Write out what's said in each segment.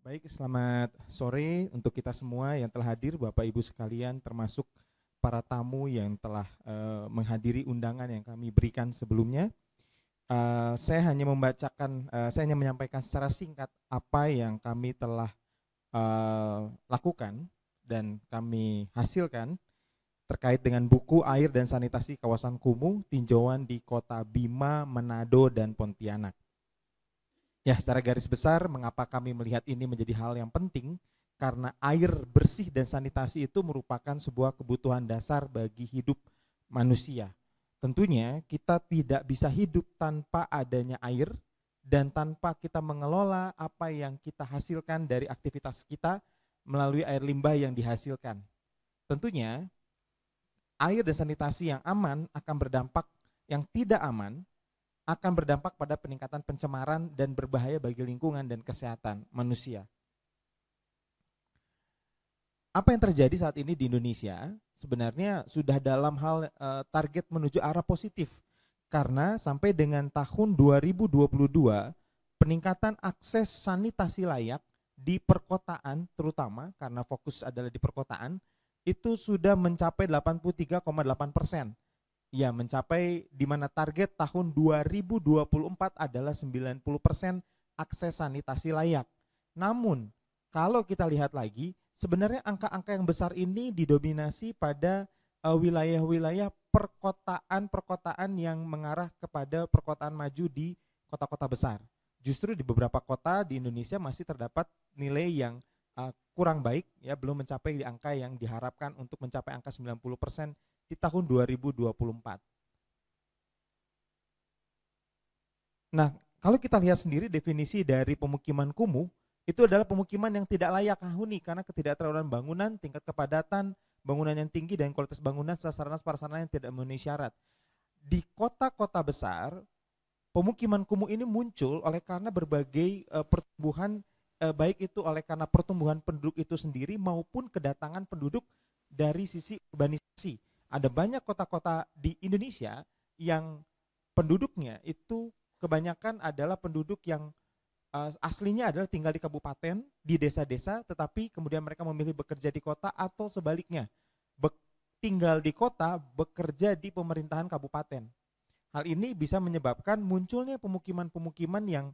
Baik, selamat sore untuk kita semua yang telah hadir, Bapak Ibu sekalian, termasuk para tamu yang telah menghadiri undangan yang kami berikan sebelumnya. Saya hanya menyampaikan secara singkat apa yang kami telah lakukan dan kami hasilkan terkait dengan buku Air dan Sanitasi Kawasan Kumuh, tinjauan di Kota Bima, Manado, dan Pontianak. Ya, secara garis besar, mengapa kami melihat ini menjadi hal yang penting? Karena air bersih dan sanitasi itu merupakan sebuah kebutuhan dasar bagi hidup manusia. Tentunya kita tidak bisa hidup tanpa adanya air dan tanpa kita mengelola apa yang kita hasilkan dari aktivitas kita melalui air limbah yang dihasilkan. Tentunya air dan sanitasi yang aman akan berdampak, yang tidak aman akan berdampak pada peningkatan pencemaran dan berbahaya bagi lingkungan dan kesehatan manusia. Apa yang terjadi saat ini di Indonesia sebenarnya sudah dalam hal target menuju arah positif, karena sampai dengan tahun 2022 peningkatan akses sanitasi layak di perkotaan, terutama karena fokus adalah di perkotaan, itu sudah mencapai 83,8%. Ya, mencapai di mana target tahun 2024 adalah 90% akses sanitasi layak. Namun, kalau kita lihat lagi, sebenarnya angka-angka yang besar ini didominasi pada wilayah-wilayah perkotaan yang mengarah kepada perkotaan maju di kota-kota besar. Justru di beberapa kota di Indonesia masih terdapat nilai yang kurang baik, ya, belum mencapai di angka yang diharapkan untuk mencapai angka 90% di tahun 2024. Nah, kalau kita lihat sendiri definisi dari pemukiman kumuh, itu adalah pemukiman yang tidak layak huni karena ketidakterawatan bangunan, tingkat kepadatan, bangunan yang tinggi, dan kualitas bangunan serta sarana yang tidak memenuhi syarat. Di kota-kota besar, pemukiman kumuh ini muncul oleh karena berbagai pertumbuhan, baik itu oleh karena pertumbuhan penduduk itu sendiri maupun kedatangan penduduk dari sisi urbanisasi. Ada banyak kota-kota di Indonesia yang penduduknya itu kebanyakan adalah penduduk yang aslinya adalah tinggal di kabupaten, di desa-desa, tetapi kemudian mereka memilih bekerja di kota atau sebaliknya, tinggal di kota, bekerja di pemerintahan kabupaten. Hal ini bisa menyebabkan munculnya pemukiman-pemukiman yang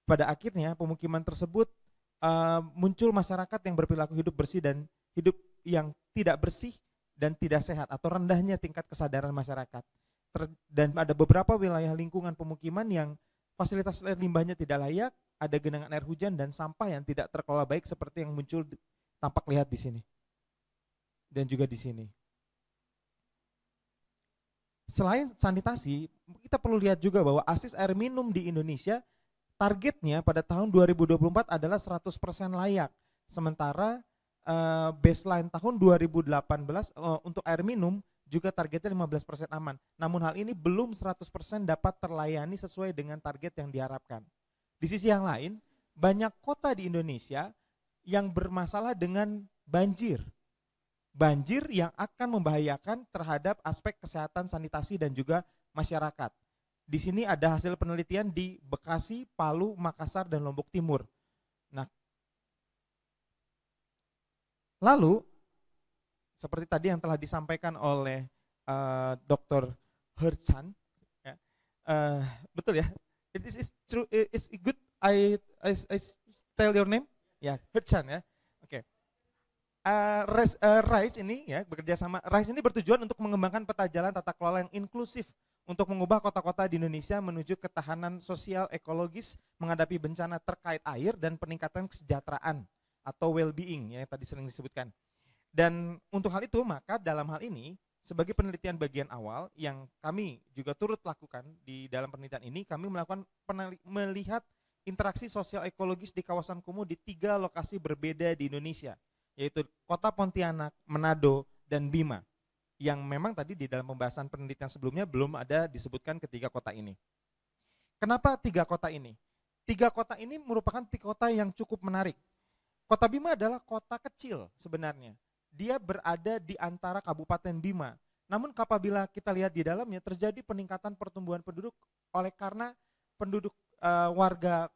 pada akhirnya pemukiman tersebut muncul masyarakat yang berperilaku hidup bersih dan hidup yang tidak bersih dan tidak sehat, atau rendahnya tingkat kesadaran masyarakat. Dan ada beberapa wilayah lingkungan pemukiman yang fasilitas air limbahnya tidak layak, ada genangan air hujan dan sampah yang tidak terkelola baik seperti yang muncul tampak lihat di sini dan juga di sini. Selain sanitasi, kita perlu lihat juga bahwa akses air minum di Indonesia targetnya pada tahun 2024 adalah 100% layak. Sementara baseline tahun 2018 untuk air minum juga targetnya 15% aman. Namun hal ini belum 100% dapat terlayani sesuai dengan target yang diharapkan. Di sisi yang lain, banyak kota di Indonesia yang bermasalah dengan banjir. Banjir yang akan membahayakan terhadap aspek kesehatan, sanitasi, dan juga masyarakat. Di sini ada hasil penelitian di Bekasi, Palu, Makassar, dan Lombok Timur. Nah, lalu seperti tadi yang telah disampaikan oleh Dr. Hertzan, ya, betul ya? It is true. It's good. I tell your name, ya, Hertzan, ya. Oke. RISE ini, ya, bekerja sama. RISE ini bertujuan untuk mengembangkan peta jalan tata kelola yang inklusif untuk mengubah kota-kota di Indonesia menuju ketahanan sosial ekologis menghadapi bencana terkait air dan peningkatan kesejahteraan atau well-being, ya, yang tadi sering disebutkan. Dan untuk hal itu, maka dalam hal ini sebagai penelitian bagian awal yang kami juga turut lakukan di dalam penelitian ini, kami melihat interaksi sosial ekologis di kawasan kumuh di 3 lokasi berbeda di Indonesia, yaitu Kota Pontianak, Manado, dan Bima, yang memang tadi di dalam pembahasan penelitian sebelumnya belum ada disebutkan ketiga kota ini. Kenapa 3 kota ini? 3 kota ini merupakan 3 kota yang cukup menarik. Kota Bima adalah kota kecil sebenarnya. Dia berada di antara Kabupaten Bima. Namun apabila kita lihat di dalamnya terjadi peningkatan pertumbuhan penduduk oleh karena penduduk warga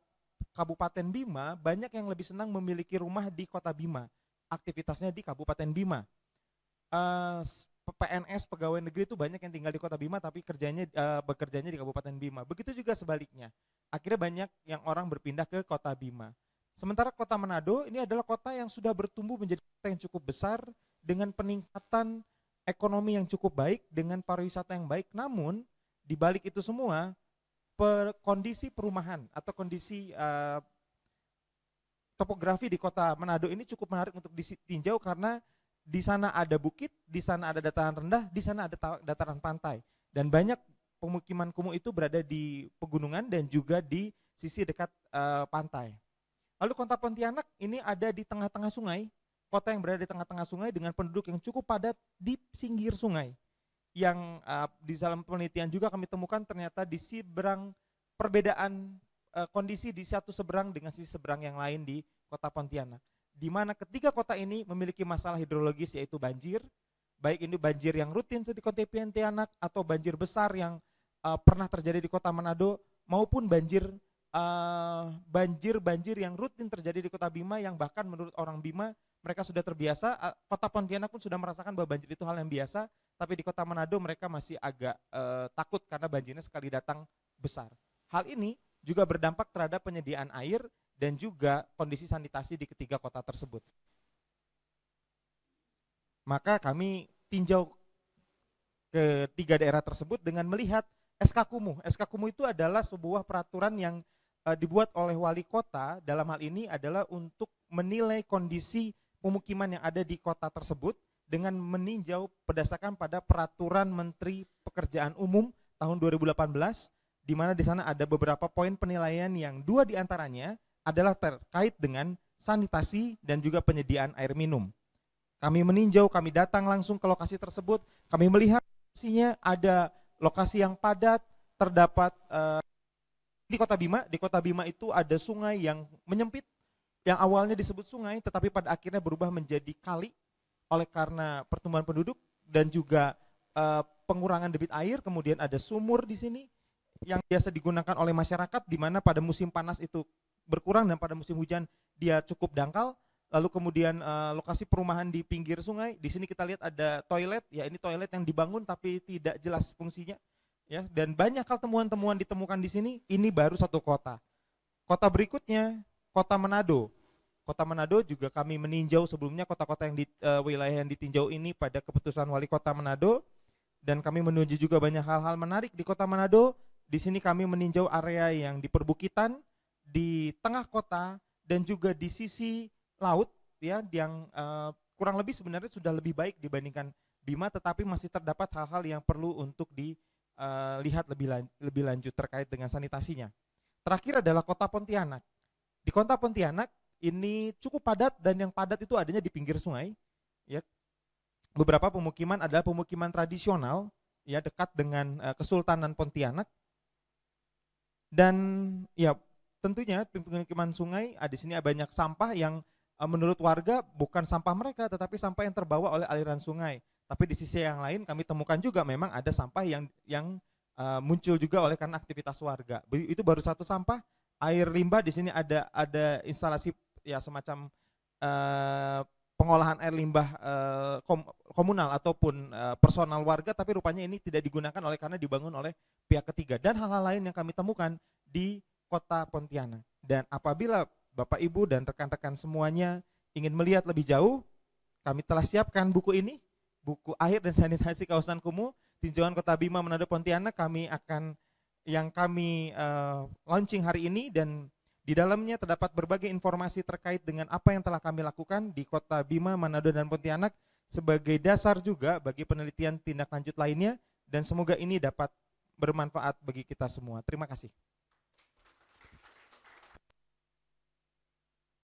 Kabupaten Bima banyak yang lebih senang memiliki rumah di Kota Bima, aktivitasnya di Kabupaten Bima. PNS pegawai negeri itu banyak yang tinggal di Kota Bima tapi bekerjanya di Kabupaten Bima. Begitu juga sebaliknya. Akhirnya banyak yang orang berpindah ke Kota Bima. Sementara Kota Manado ini adalah kota yang sudah bertumbuh menjadi kota yang cukup besar dengan peningkatan ekonomi yang cukup baik, dengan pariwisata yang baik. Namun di balik itu semua kondisi perumahan atau kondisi topografi di Kota Manado ini cukup menarik untuk ditinjau karena di sana ada bukit, di sana ada dataran rendah, di sana ada dataran pantai. Dan banyak pemukiman kumuh itu berada di pegunungan dan juga di sisi dekat pantai. Lalu Kota Pontianak ini ada di tengah-tengah sungai, kota yang berada di tengah-tengah sungai dengan penduduk yang cukup padat di pinggir sungai. Yang di dalam penelitian juga kami temukan ternyata di seberang perbedaan kondisi di satu seberang dengan sisi seberang yang lain di Kota Pontianak. Di mana ketiga kota ini memiliki masalah hidrologis yaitu banjir, baik ini banjir yang rutin di Kota Pontianak atau banjir besar yang pernah terjadi di Kota Manado maupun banjir yang rutin terjadi di Kota Bima yang bahkan menurut orang Bima mereka sudah terbiasa. Kota Pontianak pun sudah merasakan bahwa banjir itu hal yang biasa, tapi di Kota Manado mereka masih agak takut karena banjirnya sekali datang besar. Hal ini juga berdampak terhadap penyediaan air dan juga kondisi sanitasi di ketiga kota tersebut. Maka kami tinjau ke tiga daerah tersebut dengan melihat SK Kumuh. SK Kumuh itu adalah sebuah peraturan yang dibuat oleh wali kota, dalam hal ini adalah untuk menilai kondisi pemukiman yang ada di kota tersebut dengan meninjau berdasarkan pada peraturan Menteri Pekerjaan Umum tahun 2018, di mana di sana ada beberapa poin penilaian yang 2 diantaranya adalah terkait dengan sanitasi dan juga penyediaan air minum. Kami meninjau, kami datang langsung ke lokasi tersebut, kami melihat lokasinya ada lokasi yang padat, terdapat di Kota Bima. Di Kota Bima itu ada sungai yang menyempit, yang awalnya disebut sungai, tetapi pada akhirnya berubah menjadi kali oleh karena pertumbuhan penduduk dan juga pengurangan debit air. Kemudian ada sumur di sini yang biasa digunakan oleh masyarakat, di mana pada musim panas itu berkurang dan pada musim hujan dia cukup dangkal. Lalu kemudian lokasi perumahan di pinggir sungai. Di sini kita lihat ada toilet, ya ini toilet yang dibangun tapi tidak jelas fungsinya. Ya, dan banyak hal temuan-temuan ditemukan di sini. Ini baru satu kota. Kota berikutnya, Kota Manado. Kota Manado juga kami meninjau sebelumnya kota-kota yang wilayah yang ditinjau ini pada keputusan wali kota Manado, dan kami menuju juga banyak hal-hal menarik di Kota Manado. Di sini kami meninjau area yang di perbukitan, di tengah kota dan juga di sisi laut, ya, yang kurang lebih sebenarnya sudah lebih baik dibandingkan Bima, tetapi masih terdapat hal-hal yang perlu untuk dilihat lebih lanjut terkait dengan sanitasinya. Terakhir adalah Kota Pontianak. Di Kota Pontianak ini cukup padat, dan yang padat itu adanya di pinggir sungai. Ya, beberapa pemukiman adalah pemukiman tradisional, ya, dekat dengan Kesultanan Pontianak. Dan ya tentunya pemukiman sungai, di sini banyak sampah yang menurut warga bukan sampah mereka, tetapi sampah yang terbawa oleh aliran sungai. Tapi di sisi yang lain kami temukan juga memang ada sampah yang muncul juga oleh karena aktivitas warga. Itu baru satu sampah. Air limbah di sini ada instalasi ya semacam pengolahan air limbah komunal ataupun personal warga, tapi rupanya ini tidak digunakan oleh karena dibangun oleh pihak ketiga, dan hal-hal lain yang kami temukan di Kota Pontianak. Dan apabila Bapak Ibu dan rekan-rekan semuanya ingin melihat lebih jauh, kami telah siapkan buku ini, buku Air dan Sanitasi Kawasan Kumuh, Tinjauan Kota Bima Manado Pontianak. Kami launching hari ini, dan di dalamnya terdapat berbagai informasi terkait dengan apa yang telah kami lakukan di Kota Bima, Manado, dan Pontianak sebagai dasar juga bagi penelitian tindak lanjut lainnya, dan semoga ini dapat bermanfaat bagi kita semua. Terima kasih.